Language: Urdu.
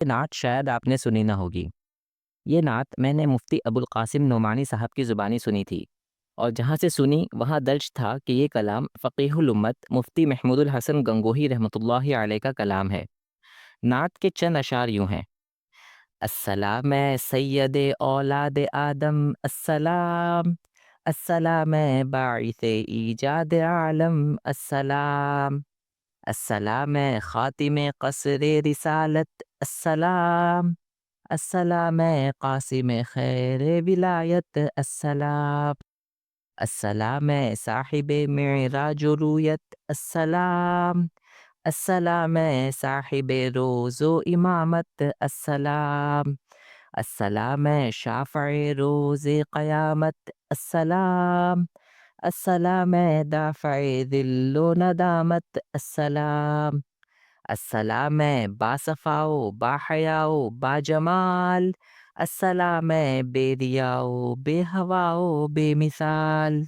یہ نعت شاید آپ نے سنی نہ ہوگی۔ یہ نعت میں نے مفتی ابوالقاسم نعمانی صاحب کی زبانی سنی تھی، اور جہاں سے سنی وہاں درج تھا کہ یہ کلام فقیہ الامت مفتی محمود الحسن گنگوہی رحمۃ اللہ علیہ کا کلام ہے۔ نعت کے چند اشعار یوں ہیں: السلام سید اولاد آدم، السلام السلام باعث ایجاد عالم، السلام السلام خاتم قصر رسالت، السلام السلام قاسم خیر ولایت، السلام السلام صاحب معراج و رویت، السلام السلام صاحب روز و امامت، السلام السلام شافع روز قیامت، السلام السلام دافع ذل و ندامت، السلام السلام باصفاؤ باحیاؤ باجمال، السلام بے ریاؤ بے ہواؤ بے مثال۔